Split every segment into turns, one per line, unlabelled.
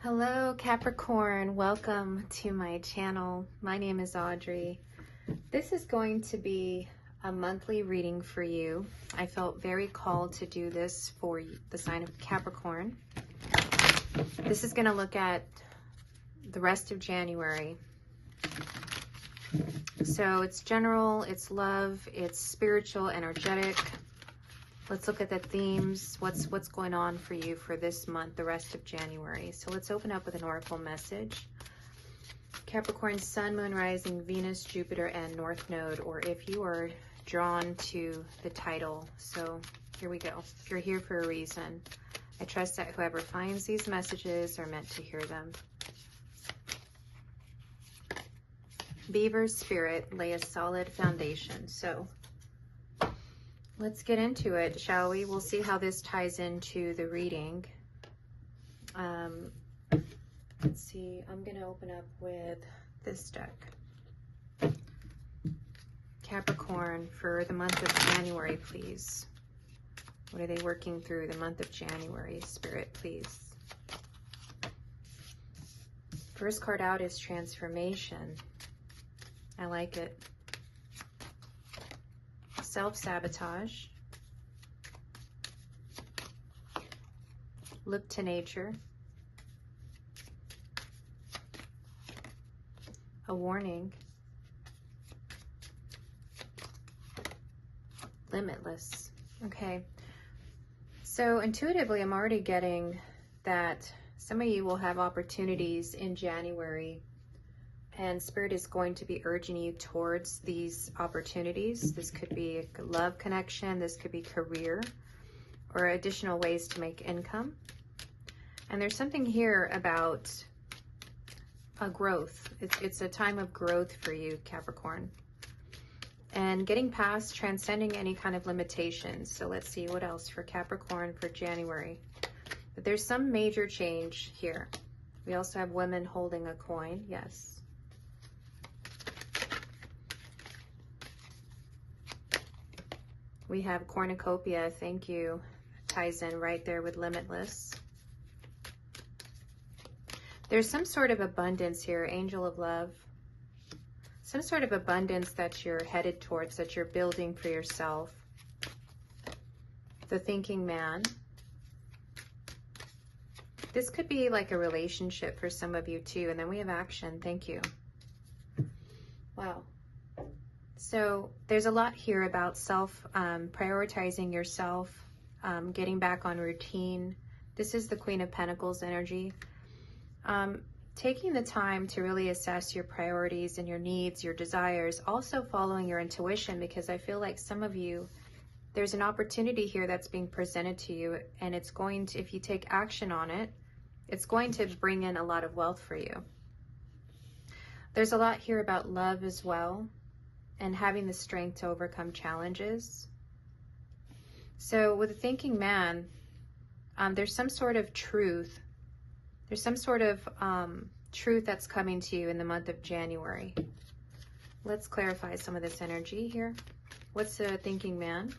Hello Capricorn, welcome to my channel. My name is Audrey. This is going to be a monthly reading for you. I felt very called to do this for the sign of Capricorn. This is going to look at the rest of January. So it's general, it's love, it's spiritual, energetic. Let's look at the themes. What's going on for you for this month, the rest of January. So let's open up with an oracle message. Capricorn, Sun, Moon, Rising, Venus, Jupiter, and North Node, or if you are drawn to the title. So here we go. If you're here for a reason, I trust that whoever finds these messages are meant to hear them. Beaver Spirit, lay a solid foundation. So let's get into it, shall we? We'll see how this ties into the reading. Let's see. I'm going to open up with this deck. Capricorn, for the month of January, please. What are they working through the month of January? Spirit, please. First card out is Transformation. I like it. Self-sabotage. Look to nature. A warning. Limitless. Okay. So intuitively, I'm already getting that some of you will have opportunities in January, and Spirit is going to be urging you towards these opportunities. This could be a love connection. This could be career or additional ways to make income. And there's something here about a growth. It's a time of growth for you, Capricorn. And getting past, transcending any kind of limitations. So let's see what else for Capricorn for January. But there's some major change here. We also have women holding a coin. Yes. We have cornucopia, thank you. Ties in right there with Limitless. There's some sort of abundance here, Angel of Love. Some sort of abundance that you're headed towards, that you're building for yourself. The Thinking Man. This could be like a relationship for some of you too. And then we have Action, thank you. Wow. So there's a lot here about prioritizing yourself, getting back on routine. This is the Queen of Pentacles energy. Taking the time to really assess your priorities and your needs, your desires, also following your intuition, because I feel like some of you, there's an opportunity here that's being presented to you, and it's going to, if you take action on it, it's going to bring in a lot of wealth for you. There's a lot here about love as well, and having the strength to overcome challenges. So with the Thinking Man, there's some sort of truth. There's some sort of truth that's coming to you in the month of January. Let's clarify some of this energy here. What's the Thinking Man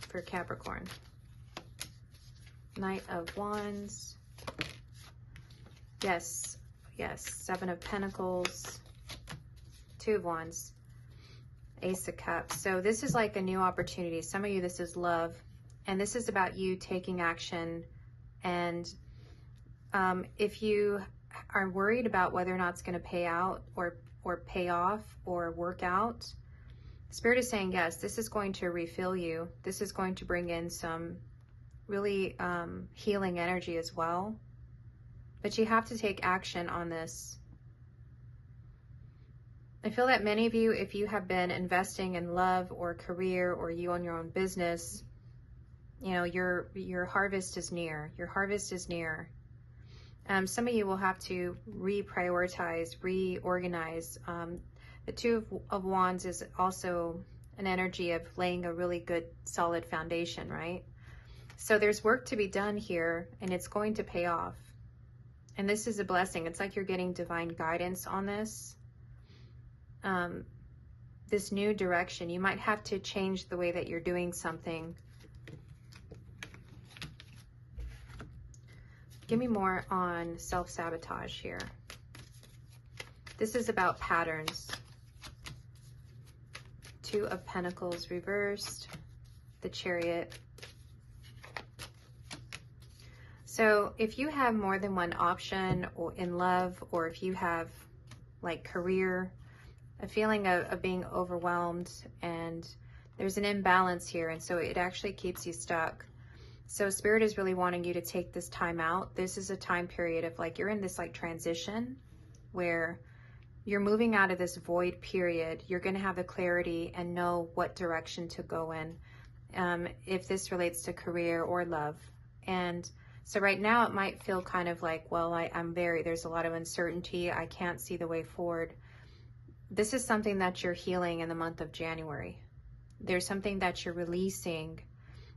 for Capricorn? Knight of Wands. Yes, yes. Seven of Pentacles. Two of Wands. Ace of Cups. So this is like a new opportunity. Some of you, this is love. And this is about you taking action. And if you are worried about whether or not it's going to pay out or pay off or work out, Spirit is saying, yes, this is going to refill you. This is going to bring in some really healing energy as well. But you have to take action on this. I feel that many of you, if you have been investing in love or career, or you own your own business, you know, your harvest is near. Your harvest is near. Some of you will have to reprioritize, reorganize. The Two of Wands is also an energy of laying a really good, solid foundation, right? So there's work to be done here, and it's going to pay off. And this is a blessing. It's like you're getting divine guidance on this. This new direction. You might have to change the way that you're doing something Give me more on self-sabotage here. This is about patterns. Two of Pentacles reversed, the Chariot. So if you have more than one option or in love, or if you have like career, a feeling of being overwhelmed, and there's an imbalance here, and so it actually keeps you stuck. So Spirit is really wanting you to take this time out. This is a time period of like, you're in this like transition where you're moving out of this void period. You're going to have the clarity and know what direction to go in, if this relates to career or love. And so right now it might feel kind of like, well, there's a lot of uncertainty. I can't see the way forward. This is something that you're healing in the month of January. There's something that you're releasing,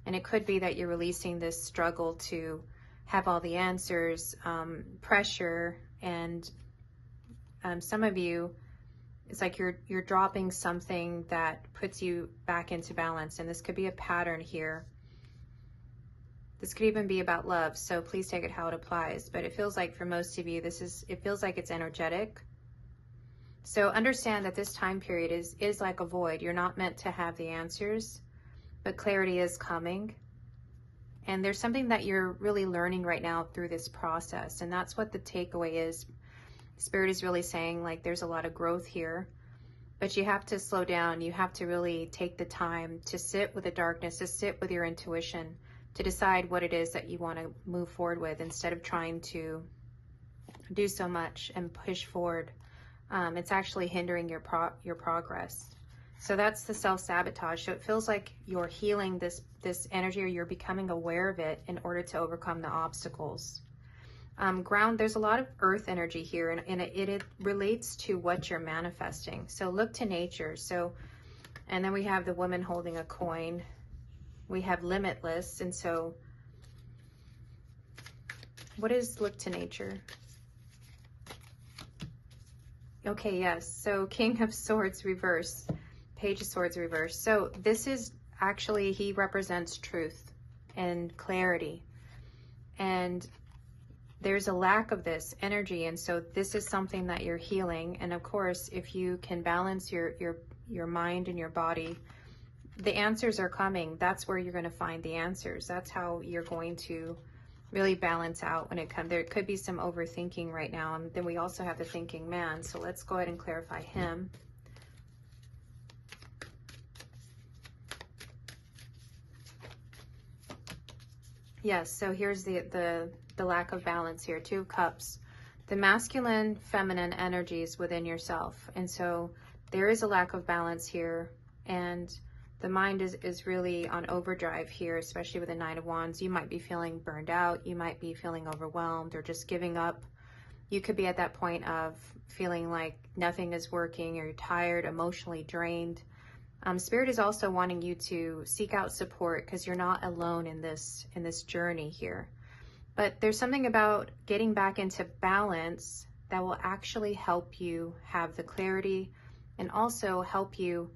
and it could be that you're releasing this struggle to have all the answers, pressure, and some of you, it's like you're dropping something that puts you back into balance, and this could be a pattern here. This could even be about love, so please take it how it applies. But it feels like for most of you, it feels like it's energetic. So understand that this time period is like a void. You're not meant to have the answers, but clarity is coming. And there's something that you're really learning right now through this process, and that's what the takeaway is. Spirit is really saying like there's a lot of growth here, but you have to slow down. You have to really take the time to sit with the darkness, to sit with your intuition, to decide what it is that you want to move forward with, instead of trying to do so much and push forward. It's actually hindering your progress. So that's the self-sabotage. So it feels like you're healing this energy, or you're becoming aware of it in order to overcome the obstacles. Ground, there's a lot of earth energy here, and it relates to what you're manifesting. So look to nature. So, and then we have the woman holding a coin. We have Limitless. And so what is look to nature? Okay, yes. So King of Swords reverse, Page of Swords reverse. So this is actually, he represents truth and clarity. And there's a lack of this energy, and so this is something that you're healing. And of course, if you can balance your mind and your body, the answers are coming. That's where you're going to find the answers. That's how you're going to really balance out when it comes. There could be some overthinking right now, and then we also have the thinking man. So let's go ahead and clarify him. Yes, so here's the lack of balance here. Two of Cups, the masculine, feminine energies within yourself. And so there is a lack of balance here, and the mind is really on overdrive here, especially with the Nine of Wands. You might be feeling burned out. You might be feeling overwhelmed or just giving up. You could be at that point of feeling like nothing is working, or you're tired, emotionally drained. Spirit is also wanting you to seek out support, because you're not alone in this journey here. But there's something about getting back into balance that will actually help you have the clarity, and also help you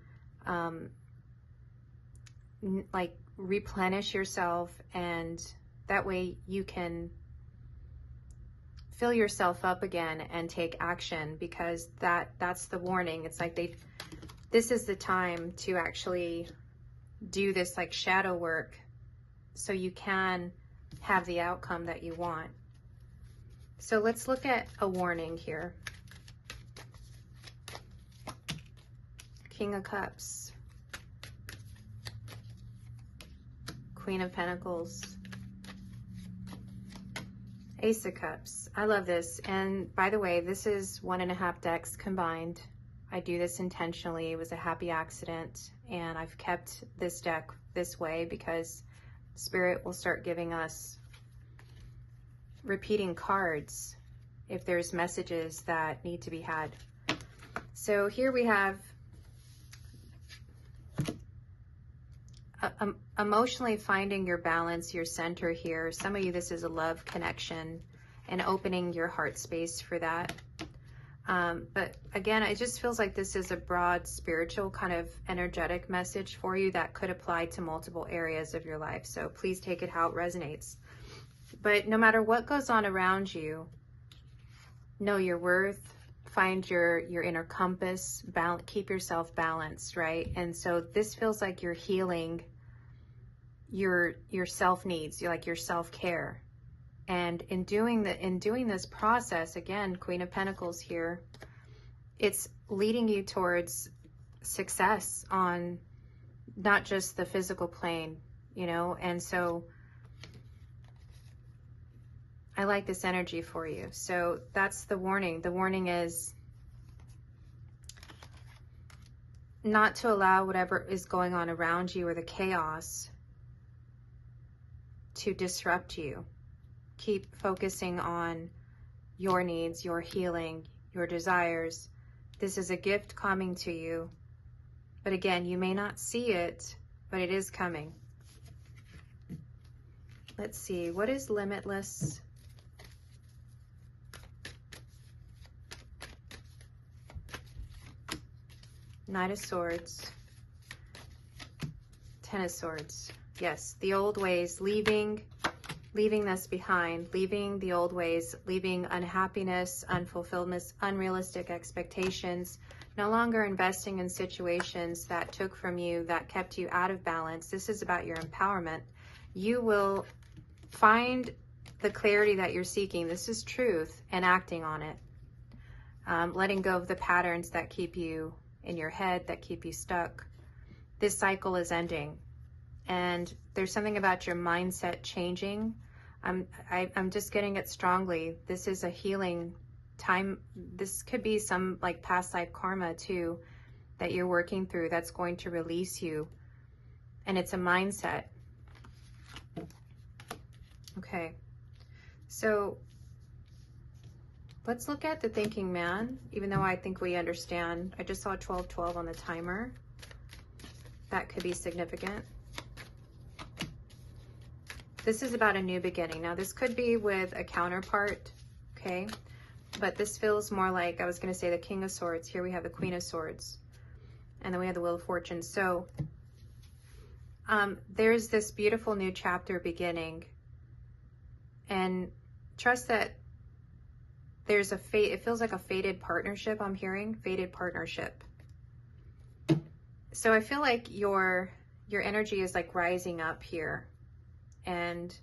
like replenish yourself, and that way you can fill yourself up again and take action, because that's the warning. It's like this is the time to actually do this like shadow work, so you can have the outcome that you want. So let's look at a warning here. King of Cups, Queen of Pentacles, Ace of Cups. I love this. And by the way, this is 1.5 decks combined. I do this intentionally. It was a happy accident, and I've kept this deck this way because Spirit will start giving us repeating cards if there's messages that need to be had. So here we have emotionally finding your balance, your center here. Some of you, this is a love connection and opening your heart space for that. But again, it just feels like this is a broad spiritual kind of energetic message for you that could apply to multiple areas of your life. So please take it how it resonates. But no matter what goes on around you, know your worth, find your inner compass, keep yourself balanced, right? And so this feels like you're healing your self needs, like your self-care. And in doing this process, again, Queen of Pentacles here, it's leading you towards success on not just the physical plane, you know. And so I like this energy for you. So that's the warning. The warning is not to allow whatever is going on around you or the chaos to disrupt you. Keep focusing on your needs, your healing, your desires. This is a gift coming to you. But again, you may not see it, but it is coming. Let's see, what is limitless? Knight of Swords, Ten of Swords. Yes, the old ways, leaving this behind, leaving the old ways, leaving unhappiness, unfulfilledness, unrealistic expectations, no longer investing in situations that took from you, that kept you out of balance. This is about your empowerment. You will find the clarity that you're seeking. This is truth, and acting on it. Letting go of the patterns that keep you in your head, that keep you stuck. This cycle is ending. And there's something about your mindset changing. I'm just getting it strongly. This is a healing time. This could be some like past life karma too that you're working through that's going to release you. And it's a mindset. Okay. So let's look at the thinking man, even though I think we understand. I just saw 1212 on the timer. That could be significant. This is about a new beginning. Now, this could be with a counterpart, okay? But this feels more like, I was going to say the King of Swords. Here we have the Queen of Swords. And then we have the Wheel of Fortune. So there's this beautiful new chapter beginning. And trust that there's a fate. It feels like a fated partnership, I'm hearing. Fated partnership. So I feel like your energy is like rising up here. And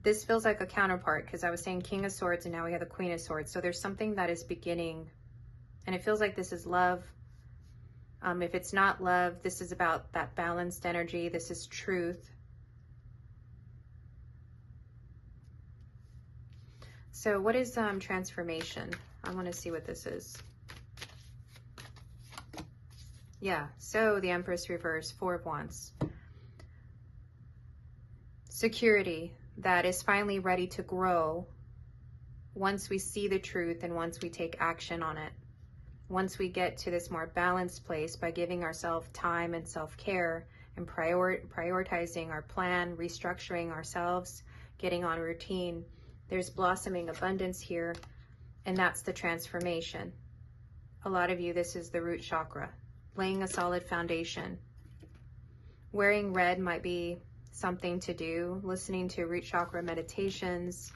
this feels like a counterpart, because I was saying King of Swords and now we have the Queen of Swords. So there's something that is beginning, and it feels like this is love. If it's not love, this is about that balanced energy. This is truth. So what is transformation? I want to see what this is. Yeah, so the Empress reverse, Four of Wands. Security that is finally ready to grow once we see the truth and once we take action on it. Once we get to this more balanced place by giving ourselves time and self-care and prioritizing our plan, restructuring ourselves, getting on routine, there's blossoming abundance here, and that's the transformation. A lot of you, this is the root chakra, laying a solid foundation. Wearing red might be something to do, listening to root chakra meditations,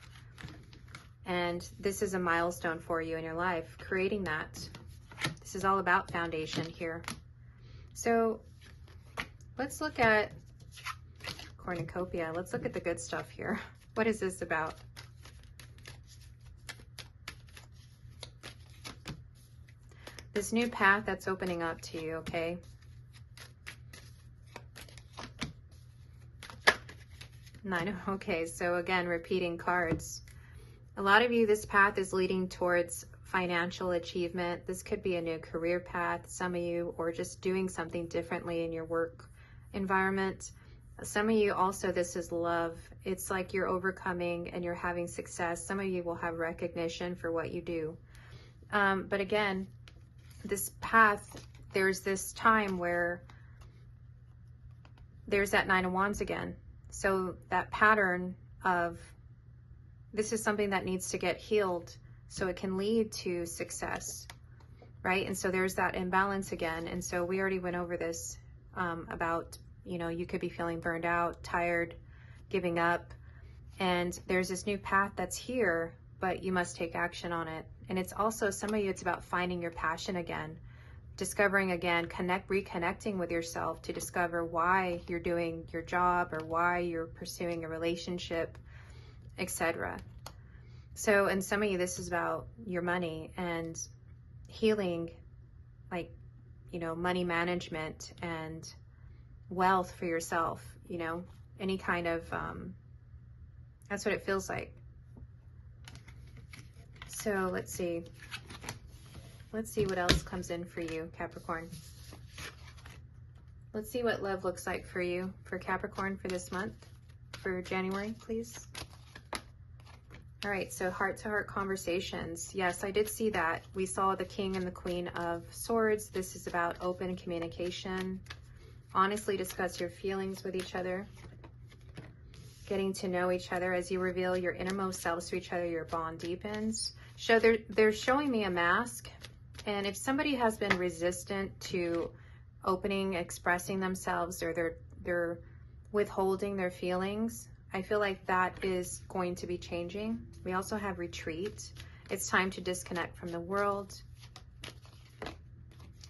and this is a milestone for you in your life, creating that. This is all about foundation here. So let's look at cornucopia. Let's look at the good stuff here. What is this about? This new path that's opening up to you, okay? Okay, so again, repeating cards. A lot of you, this path is leading towards financial achievement. This could be a new career path, some of you, or just doing something differently in your work environment. Some of you also, this is love. It's like you're overcoming and you're having success. Some of you will have recognition for what you do. But again, this path, there's this time where there's that Nine of Wands again. So that pattern of, this is something that needs to get healed so it can lead to success, right? And so there's that imbalance again. And so we already went over this about, you know, you could be feeling burned out, tired, giving up. And there's this new path that's here, but you must take action on it. And it's also, some of you, it's about finding your passion again, discovering again, reconnecting with yourself to discover why you're doing your job or why you're pursuing a relationship, etc. So, and some of you, this is about your money and healing, like, you know, money management and wealth for yourself, you know, any kind of, that's what it feels like. So let's see. Let's see what else comes in for you, Capricorn. Let's see what love looks like for you, for Capricorn, for this month, for January, please. All right, so heart-to-heart conversations. Yes, I did see that. We saw the King and the Queen of Swords. This is about open communication. Honestly discuss your feelings with each other. Getting to know each other. As you reveal your innermost selves to each other, your bond deepens. They're showing me a mask. And if somebody has been resistant to opening, expressing themselves, or they're withholding their feelings, I feel like that is going to be changing. We also have retreat. It's time to disconnect from the world.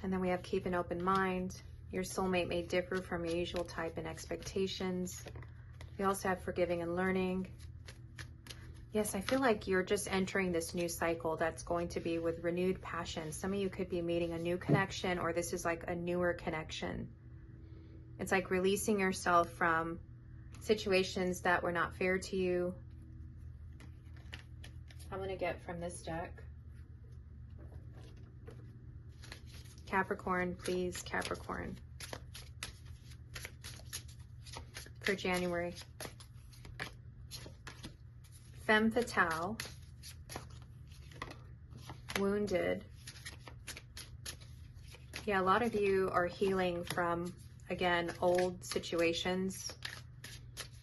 And then we have keep an open mind. Your soulmate may differ from your usual type and expectations. We also have forgiving and learning. Yes, I feel like you're just entering this new cycle that's going to be with renewed passion. Some of you could be meeting a new connection, or this is like a newer connection. It's like releasing yourself from situations that were not fair to you. I'm going to get from this deck. Capricorn, please, Capricorn. For January. Femme fatale. Wounded. Yeah, a lot of you are healing from, again, old situations.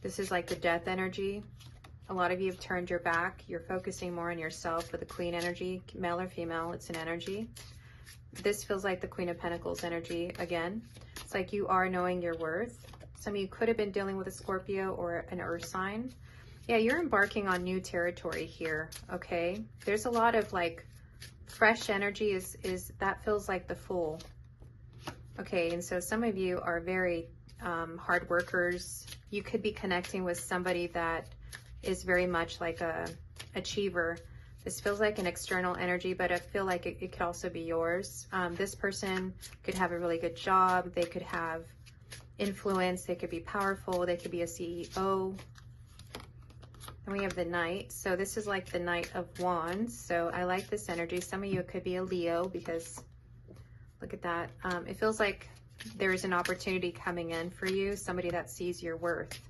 This is like the death energy. A lot of you have turned your back. You're focusing more on yourself with the Queen energy, male or female, it's an energy. This feels like the Queen of Pentacles energy again. It's like you are knowing your worth. Some of you could have been dealing with a Scorpio or an Earth sign. Yeah, you're embarking on new territory here, okay? There's a lot of like fresh energy is that feels like the Fool. Okay, and so some of you are very hard workers. You could be connecting with somebody that is very much like a achiever. This feels like an external energy, but I feel like it could also be yours. This person could have a really good job. They could have influence. They could be powerful. They could be a CEO. And we have the Knight. So this is like the Knight of Wands. So I like this energy. Some of you, it could be a Leo, because look at that. It feels like there is an opportunity coming in for you, somebody that sees your worth.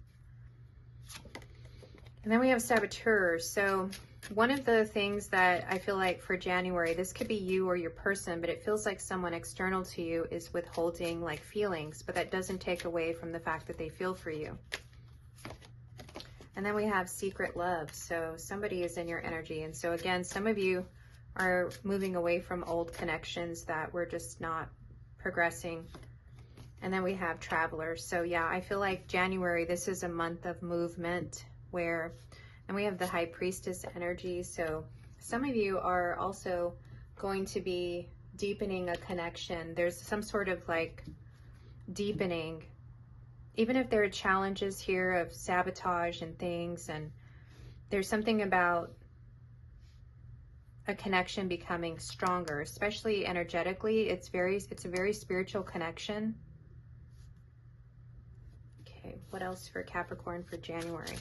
And then we have Saboteur. So one of the things that I feel like for January, this could be you or your person, but it feels like someone external to you is withholding like feelings, but that doesn't take away from the fact that they feel for you. And then we have Secret Love. So somebody is in your energy. And so again, some of you are moving away from old connections that were just not progressing. And then we have Traveler. So yeah, I feel like January, this is a month of movement where, and we have the High Priestess energy. So some of you are also going to be deepening a connection. There's some sort of like deepening, even if there are challenges here of sabotage and things, and there's something about a connection becoming stronger, especially energetically. It's a very spiritual connection. Okay, what else for Capricorn for January?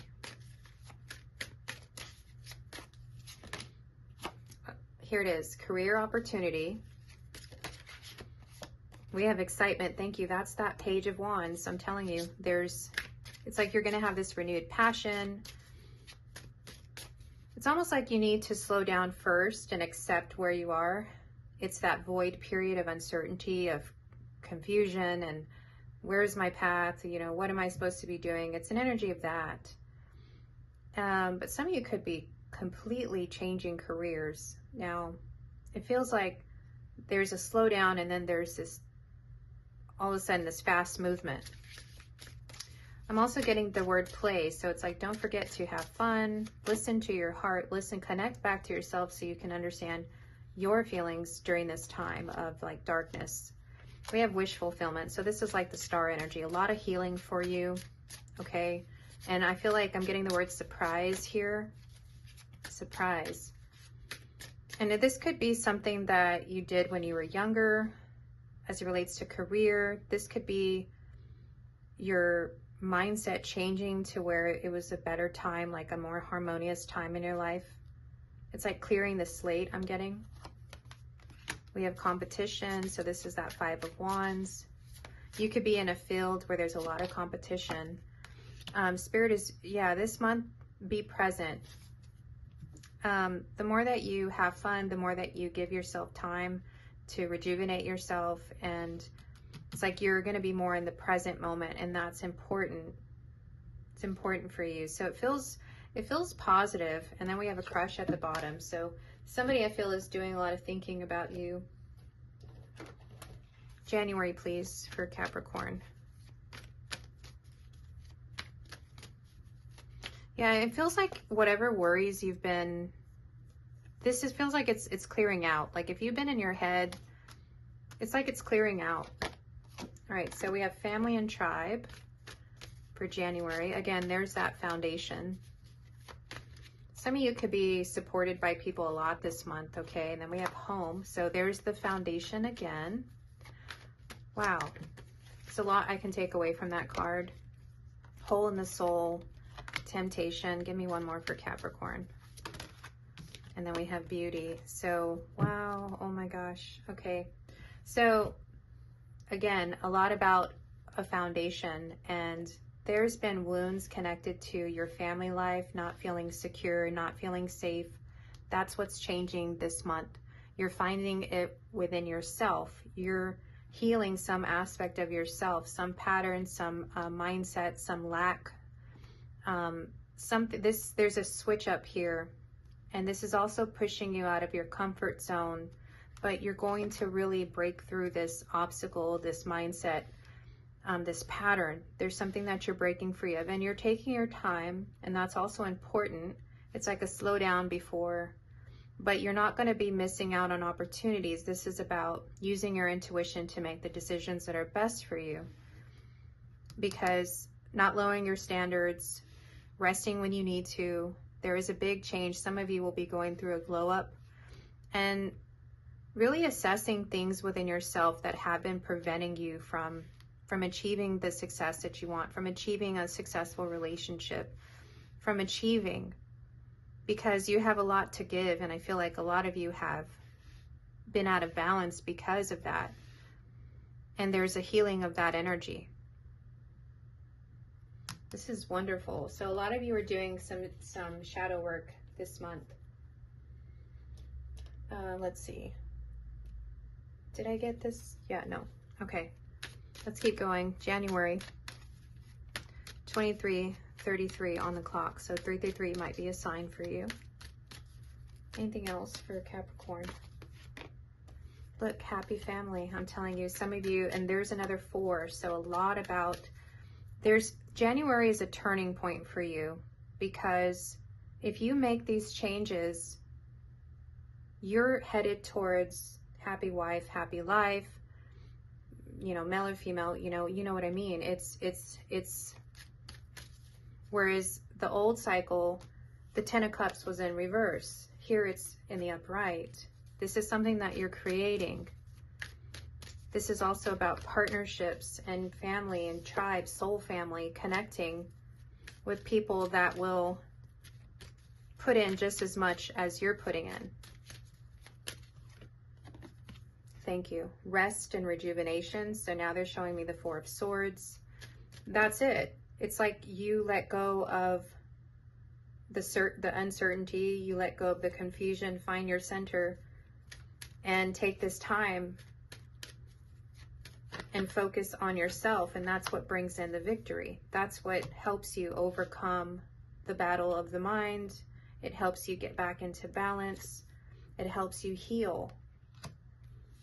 Here it is, career opportunity. We have excitement. Thank you. That's that Page of Wands. I'm telling you, it's like you're going to have this renewed passion. It's almost like you need to slow down first and accept where you are. It's that void period of uncertainty, of confusion, and where's my path? You know, what am I supposed to be doing? It's an energy of that. But some of you could be completely changing careers. Now, it feels like there's a slowdown, and then there's this, all of a sudden, this fast movement. I'm also getting the word play. So it's like, don't forget to have fun, listen to your heart, listen, connect back to yourself so you can understand your feelings during this time of like darkness. We have wish fulfillment. So this is like the star energy, a lot of healing for you. Okay. And I feel like I'm getting the word surprise here. Surprise. And this could be something that you did when you were younger as it relates to career. This could be your mindset changing to where it was a better time, like a more harmonious time in your life. It's like clearing the slate, I'm getting. We have competition. So this is that 5 of Wands. You could be in a field where there's a lot of competition. Spirit is, yeah, this month, be present. The more that you have fun, the more that you give yourself time to rejuvenate yourself, and it's like you're going to be more in the present moment, and that's important. It's important for you. So it feels positive. And then we have a crush at the bottom. So somebody I feel is doing a lot of thinking about you. January, please, for Capricorn. Yeah, it feels like whatever worries you've been, feels like it's clearing out. Like if you've been in your head, it's like it's clearing out. All right, so we have family and tribe for January. Again, there's that foundation. Some of you could be supported by people a lot this month, okay? And then we have home. So there's the foundation again. Wow. It's a lot I can take away from that card. Hole in the soul, temptation. Give me one more for Capricorn. And then we have beauty. So, wow. Oh my gosh. Okay. So, again, a lot about a foundation, and there's been wounds connected to your family life, not feeling secure, not feeling safe. That's what's changing this month. You're finding it within yourself. You're healing some aspect of yourself, some pattern, some mindset, some lack. There's a switch up here, and this is also pushing you out of your comfort zone, but you're going to really break through this obstacle, this mindset, this pattern. There's something that you're breaking free of, and you're taking your time, and that's also important. It's like a slow down before, but you're not going to be missing out on opportunities. This is about using your intuition to make the decisions that are best for you, because not lowering your standards, resting when you need to. There is a big change. Some of you will be going through a glow up, and really assessing things within yourself that have been preventing you from achieving the success that you want, from achieving a successful relationship, from achieving, because you have a lot to give. And I feel like a lot of you have been out of balance because of that. And there's a healing of that energy. This is wonderful. So a lot of you are doing some shadow work this month. Let's see. Did I get this? Yeah, no. Okay. Let's keep going. January 23:33 on the clock. So 333 might be a sign for you. Anything else for Capricorn? Look, happy family. I'm telling you, some of you, and there's another 4. So a lot about, January is a turning point for you, because if you make these changes, you're headed towards happy wife, happy life, you know, male or female, you know what I mean? It's whereas the old cycle, the 10 of Cups was in reverse. Here it's in the upright. This is something that you're creating. This is also about partnerships and family and tribe, soul family, connecting with people that will put in just as much as you're putting in. Thank you. Rest and rejuvenation. So now they're showing me the 4 of Swords. That's it. It's like you let go of the uncertainty, you let go of the confusion, find your center, and take this time and focus on yourself. And that's what brings in the victory. That's what helps you overcome the battle of the mind. It helps you get back into balance. It helps you heal.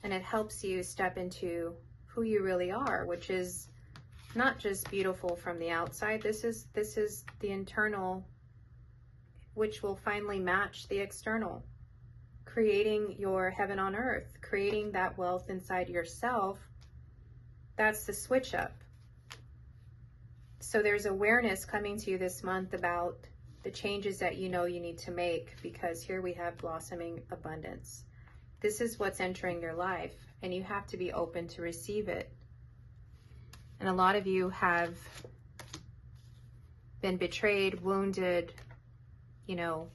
And it helps you step into who you really are, which is not just beautiful from the outside. This is the internal, which will finally match the external. Creating your heaven on earth, creating that wealth inside yourself. That's the switch up. So there's awareness coming to you this month about the changes that you know you need to make, because here we have blossoming abundance. This is what's entering your life, and you have to be open to receive it. And a lot of you have been betrayed, wounded, you know,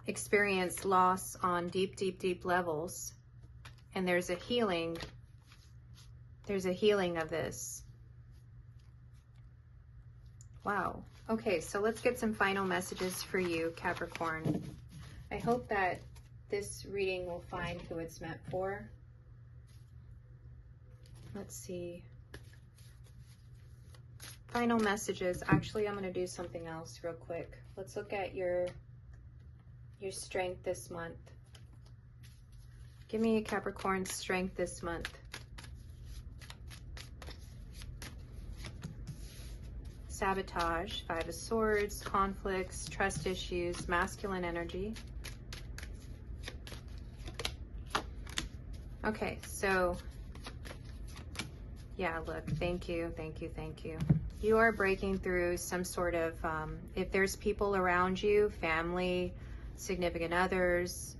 experienced loss on deep, deep, deep levels. And there's a healing. There's a healing of this. Wow. Okay, so let's get some final messages for you, Capricorn. I hope that this reading will find who it's meant for. Let's see. Final messages. Actually, I'm going to do something else real quick. Let's look at your strength this month. Give me a Capricorn strength this month. Sabotage, Five of Swords, conflicts, trust issues, masculine energy. Okay, so yeah, look, thank you, thank you, thank you. You are breaking through some sort of, if there's people around you, family, significant others.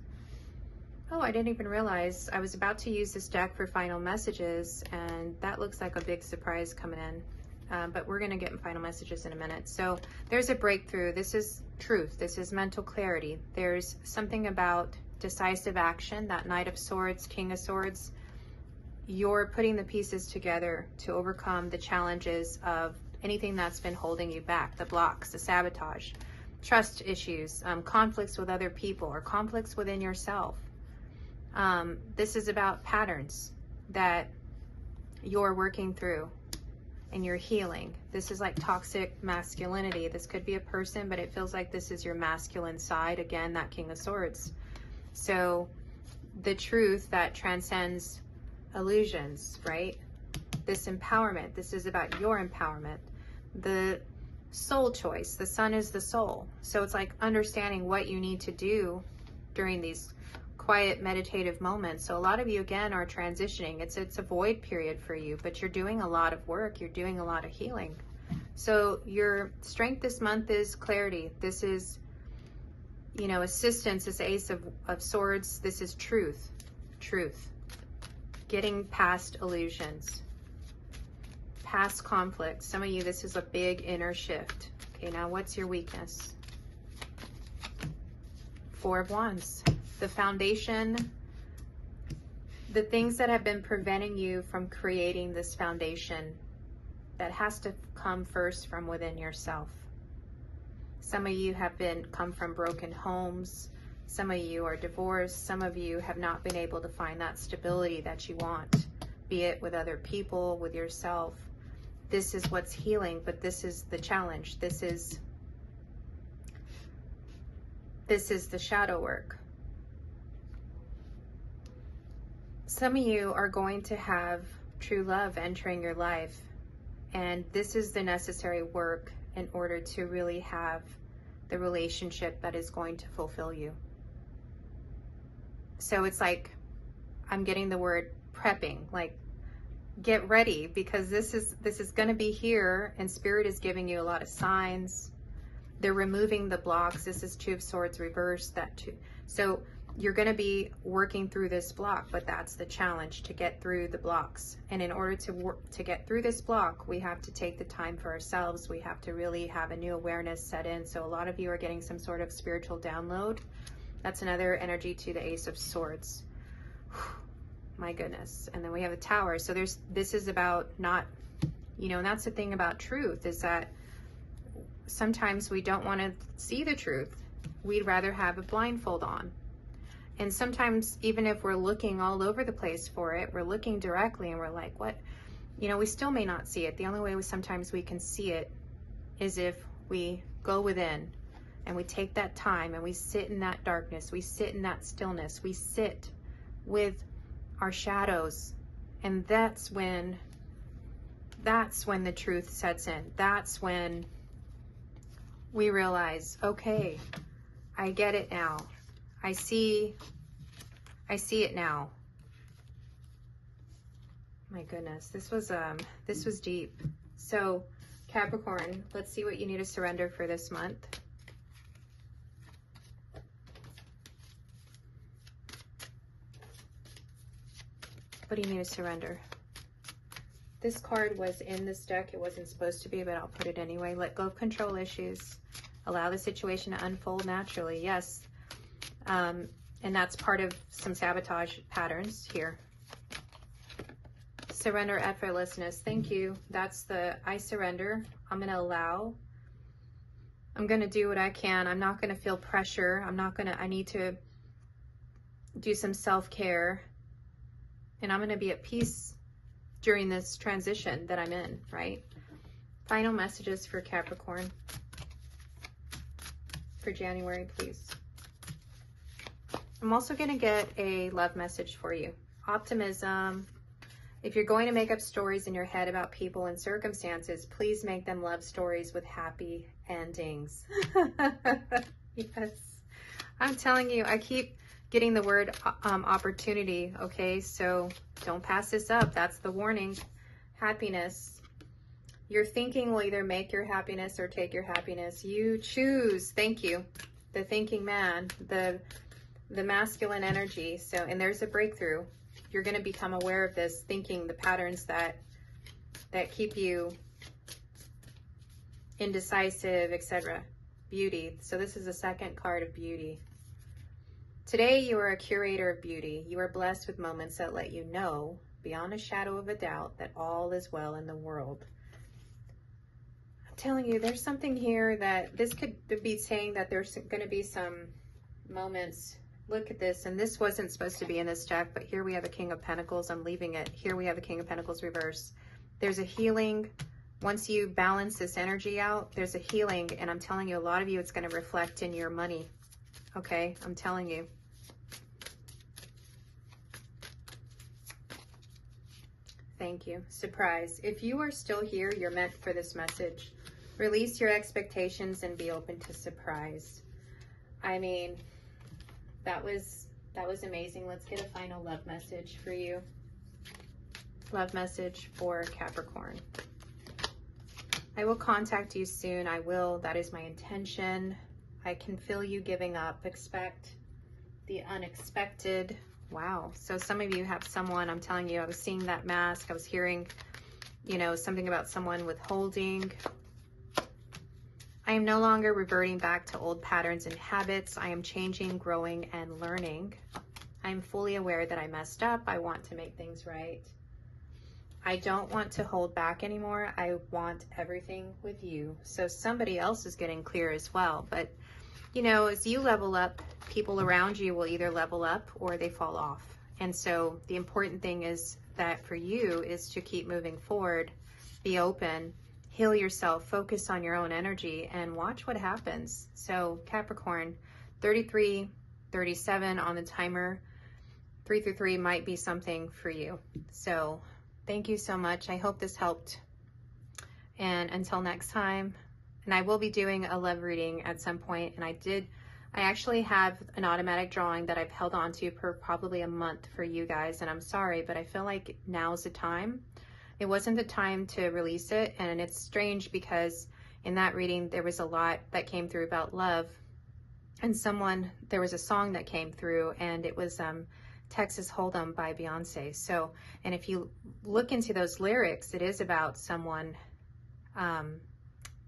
Oh, I didn't even realize I was about to use this deck for final messages, and that looks like a big surprise coming in. But we're going to get final messages in a minute. So there's a breakthrough. This is truth. This is mental clarity. There's something about decisive action, that Knight of Swords, King of Swords. You're putting the pieces together to overcome the challenges of anything that's been holding you back, the blocks, the sabotage, trust issues, conflicts with other people, or conflicts within yourself. This is about patterns that you're working through and you're healing. This is like toxic masculinity. This could be a person, but it feels like this is your masculine side. Again, that King of Swords. So the truth that transcends illusions, right? This empowerment, this is about your empowerment. The soul choice, the sun is the soul. So it's like understanding what you need to do during these quiet meditative moments. So a lot of you, again, are transitioning. It's a void period for you, but you're doing a lot of work. You're doing a lot of healing. So your strength this month is clarity. This is, you know, assistance. This Ace of Swords. This is truth. Truth. Getting past illusions. Past conflicts. Some of you, this is a big inner shift. Okay, now what's your weakness? Four of Wands. The foundation, the things that have been preventing you from creating this foundation, that has to come first from within yourself. Some of you have come from broken homes. Some of you are divorced. Some of you have not been able to find that stability that you want, be it with other people, with yourself. This is what's healing, but this is the challenge. This is the shadow work. Some of you are going to have true love entering your life, and this is the necessary work in order to really have the relationship that is going to fulfill you. So it's like, I'm getting the word prepping, like get ready, because this is going to be here, and Spirit is giving you a lot of signs. They're removing the blocks. This is Two of Swords reversed, that two. So you're going to be working through this block, but that's the challenge, to get through the blocks. And in order to get through this block, we have to take the time for ourselves. We have to really have a new awareness set in. So a lot of you are getting some sort of spiritual download. That's another energy to the Ace of Swords. My goodness. And then we have a Tower. So this is about not, you know, and that's the thing about truth, is that sometimes we don't want to see the truth. We'd rather have a blindfold on. And sometimes, even if we're looking all over the place for it, we're looking directly and we're like, what? You know, we still may not see it. The only way sometimes we can see it is if we go within and we take that time and we sit in that darkness. We sit in that stillness. We sit with our shadows. And that's when that's when the truth sets in. That's when we realize, okay, I get it now. I see it now. My goodness, this was deep. So Capricorn, let's see what you need to surrender for this month. What do you need to surrender? This card was in this deck. It wasn't supposed to be, but I'll put it anyway. Let go of control issues. Allow the situation to unfold naturally. Yes. And that's part of some sabotage patterns here. Surrender effortlessness. Thank you. That's the I surrender. I'm going to allow. I'm going to do what I can. I'm not going to feel pressure. I need to do some self-care. And I'm going to be at peace during this transition that I'm in, right? Final messages for Capricorn for January, please. I'm also going to get a love message for you. Optimism. If you're going to make up stories in your head about people and circumstances, please make them love stories with happy endings. Yes. I'm telling you, I keep getting the word opportunity, okay? So don't pass this up. That's the warning. Happiness. Your thinking will either make your happiness or take your happiness. You choose. Thank you. The thinking man, the masculine energy. So, and there's a breakthrough. You're going to become aware of this thinking, the patterns that keep you indecisive, etc. Beauty. So this is the second card of beauty. Today, you are a curator of beauty. You are blessed with moments that let you know, beyond a shadow of a doubt, that all is well in the world. I'm telling you, there's something here that this could be saying that there's going to be some moments. Look at this, and this wasn't supposed to be in this deck, but here we have a King of Pentacles. I'm leaving it. Here we have a King of Pentacles reverse. There's a healing. Once you balance this energy out, there's a healing, and I'm telling you, a lot of you, it's going to reflect in your money. Okay, I'm telling you. Thank you. Surprise. If you are still here, you're meant for this message. Release your expectations and be open to surprise. I mean, that was amazing. Let's get a final love message for you. Love message for Capricorn. I will contact you soon. I will. That is my intention. I can feel you giving up. Expect the unexpected. Wow. So some of you have someone, I'm telling you, I was seeing that mask. I was hearing, you know, something about someone withholding. I am no longer reverting back to old patterns and habits. I am changing, growing, and learning. I am fully aware that I messed up. I want to make things right. I don't want to hold back anymore. I want everything with you. So somebody else is getting clear as well. But, you know, as you level up, people around you will either level up or they fall off. And so the important thing is that for you is to keep moving forward, be open, heal yourself, focus on your own energy, and watch what happens. So Capricorn, 33, 37 on the timer, 3 through 3 might be something for you. So thank you so much. I hope this helped. And until next time, and I will be doing a love reading at some point. And I actually have an automatic drawing that I've held on to for probably a month for you guys. And I'm sorry, but I feel like now's the time. It wasn't the time to release it. And it's strange because in that reading, there was a lot that came through about love. And there was a song that came through, and it was Texas Hold'em by Beyonce. So, and if you look into those lyrics, it is about someone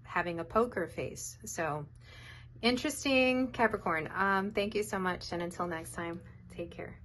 having a poker face. So interesting, Capricorn. Thank you so much. And until next time, take care.